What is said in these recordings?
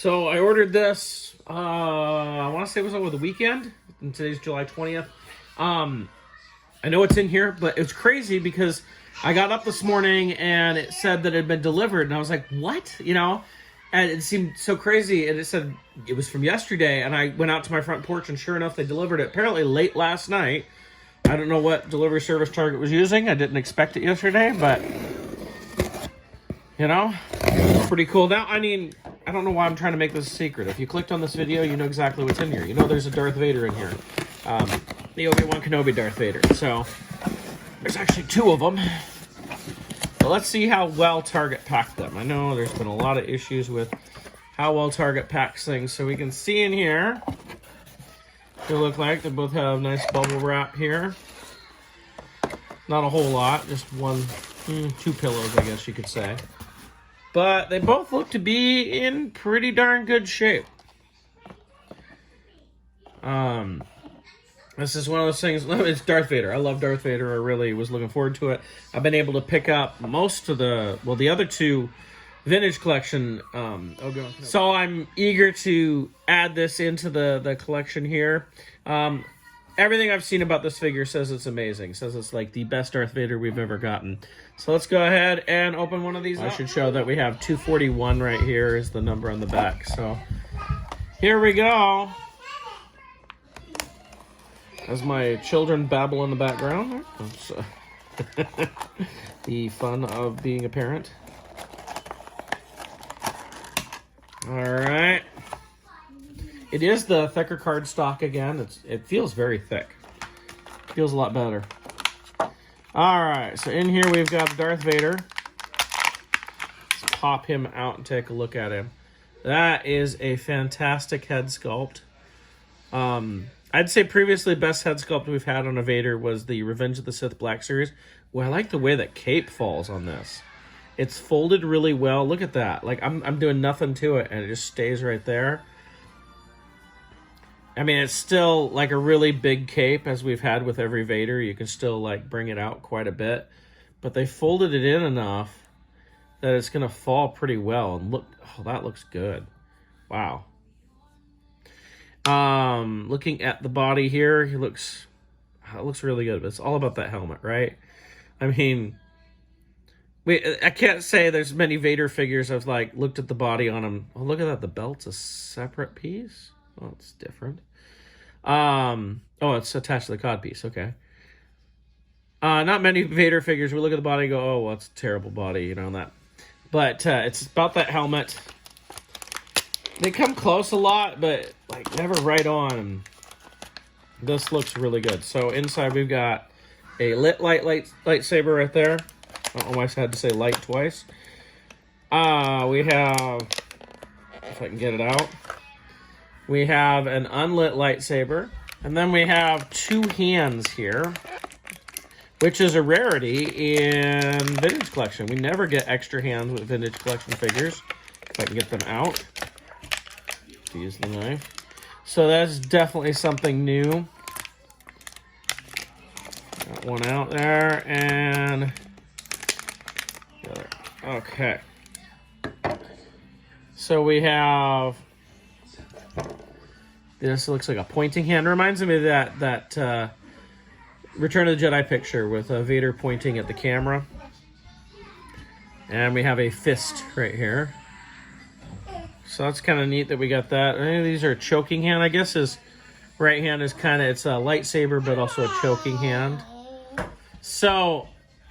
So I ordered this, I want to say it was over the weekend, and today's July 20th. I know it's in here, but it's crazy because I got up this morning and it said that it had been delivered, and I was like, what? You know? And it seemed so crazy, and it said it was from yesterday, and I went out to my front porch, and sure enough, they delivered it apparently late last night. I don't know what delivery service Target was using. I didn't expect it yesterday, but, you know, pretty cool. Now, I mean, I don't know why I'm trying to make this a secret. If you clicked on this video, you know exactly what's in here. You know there's a Darth Vader in here. The Obi-Wan Kenobi Darth Vader. So, there's actually two of them. But let's see how well Target packed them. I know there's been a lot of issues with how well Target packs things. So we can see in here, they look like they both have nice bubble wrap here. Not a whole lot, just two pillows, I guess you could say. But they both look to be in pretty darn good shape. This is one of those things, it's Darth Vader. I love Darth Vader. I really was looking forward to it. I've been able to pick up most of the other two vintage collection. So I'm eager to add this into the collection here. Everything I've seen about this figure says it's amazing. Says it's like the best Darth Vader we've ever gotten. So let's go ahead and open one of these up. I should show that we have 241 right here is the number on the back. So here we go. As my children babble in the background. The fun of being a parent. All right. It is the thicker cardstock again. It feels very thick. Feels a lot better. All right, so in here we've got Darth Vader. Let's pop him out and take a look at him. That is a fantastic head sculpt. I'd say previously best head sculpt we've had on a Vader was the Revenge of the Sith Black Series. Well, I like the way that cape falls on this. It's folded really well. Look at that. Like I'm doing nothing to it and it just stays right there. I mean, it's still like a really big cape as we've had with every Vader. You can still like bring it out quite a bit, but they folded it in enough that it's going to fall pretty well. And look, oh, that looks good. Wow. Looking at the body here, it looks really good, but it's all about that helmet, right? I mean, I can't say there's many Vader figures I've like looked at the body on them. Oh, look at that. The belt's a separate piece. Oh, it's different. Oh, it's attached to the codpiece. Okay. Not many Vader figures. We look at the body and go, oh, well, it's a terrible body, you know, that. But it's about that helmet. They come close a lot, but like never right on. This looks really good. So inside we've got a lit lightsaber right there. I don't know why I had to say light twice. We have, if I can get it out. We have an unlit lightsaber, and then we have two hands here, which is a rarity in Vintage Collection. We never get extra hands with Vintage Collection figures, if I can get them out. To use the knife. So that's definitely something new. Got one out there, and the other. Okay. So we have... This looks like a pointing hand. Reminds me of that Return of the Jedi picture with Vader pointing at the camera. And we have a fist right here. So that's kind of neat that we got that. I think these are a choking hand. I guess his right hand is kind of, it's a lightsaber, but also a choking hand. So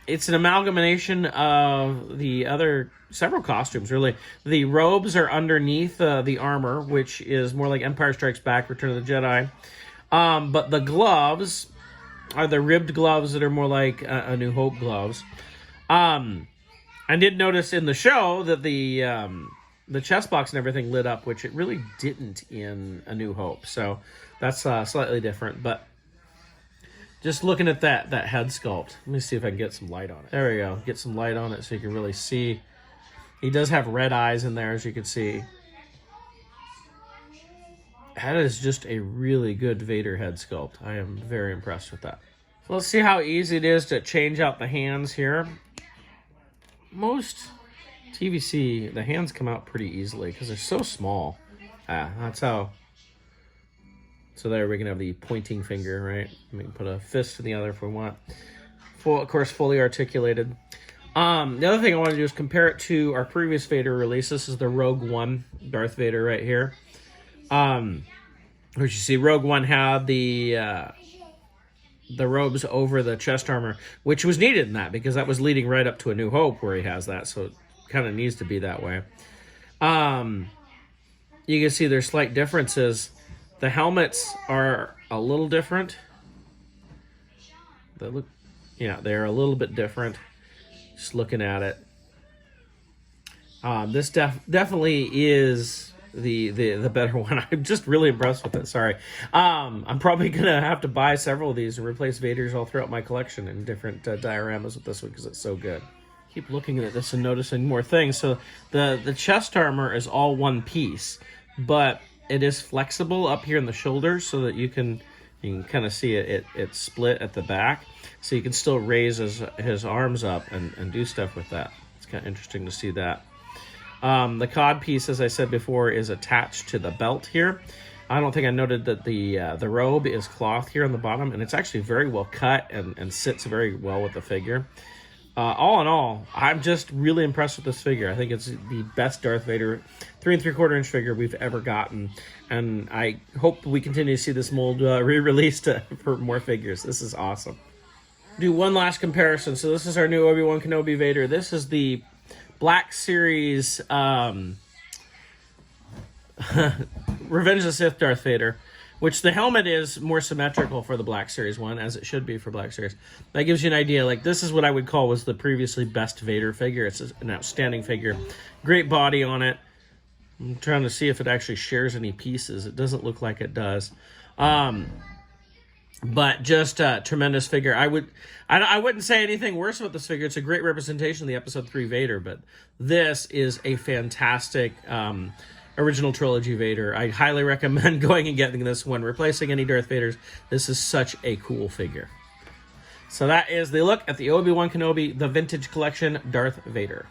it's an amalgamation of the other several costumes, really. The robes are underneath the armor, which is more like Empire Strikes Back, Return of the Jedi. But the gloves are the ribbed gloves that are more like A New Hope gloves. I did notice in the show that the chest box and everything lit up, which it really didn't in A New Hope. So that's slightly different. But just looking at that head sculpt, let me see if I can get some light on it. There we go. Get some light on it so you can really see. He does have red eyes in there, as you can see. That is just a really good Vader head sculpt. I am very impressed with that. So let's see how easy it is to change out the hands here. Most TVC, the hands come out pretty easily because they're so small. That's how. So there we can have the pointing finger, right? We can put a fist in the other if we want. Full, of course, fully articulated. The other thing I want to do is compare it to our previous Vader release. This is the Rogue One Darth Vader right here. Which you see, Rogue One had the robes over the chest armor, which was needed in that because that was leading right up to A New Hope where he has that, so it kind of needs to be that way. You can see there's slight differences. The helmets are a little different. They're a little bit different. Just looking at it. This definitely is the better one. I'm just really impressed with it. Sorry. I'm probably going to have to buy several of these and replace Vaders all throughout my collection in different dioramas with this one because it's so good. Keep looking at this and noticing more things. So the chest armor is all one piece, but it is flexible up here in the shoulders so that you can kind of see it split at the back. So you can still raise his arms up and do stuff with that. It's kind of interesting to see that. The cod piece, as I said before, is attached to the belt here. I don't think I noted that the robe is cloth here on the bottom, and it's actually very well cut and sits very well with the figure. All in all, I'm just really impressed with this figure. I think it's the best Darth Vader 3 3/4 inch figure we've ever gotten, and I hope we continue to see this mold re-released for more figures. This is awesome. Do one last comparison. So this is our new Obi-Wan Kenobi Vader. This is the Black Series Revenge of the Sith Darth Vader, which the helmet is more symmetrical for the Black Series one, as it should be for Black Series. That gives you an idea. Like, this is what I would call was the previously best Vader figure. It's an outstanding figure. Great body on it. I'm trying to see if it actually shares any pieces. It doesn't look like it does. But just a tremendous figure. I wouldn't say anything worse about this figure. It's a great representation of the Episode 3 Vader, but this is a fantastic original trilogy Vader. I highly recommend going and getting this one. Replacing any Darth Vaders, this is such a cool figure. So that is the look at the Obi-Wan Kenobi, the Vintage Collection Darth Vader.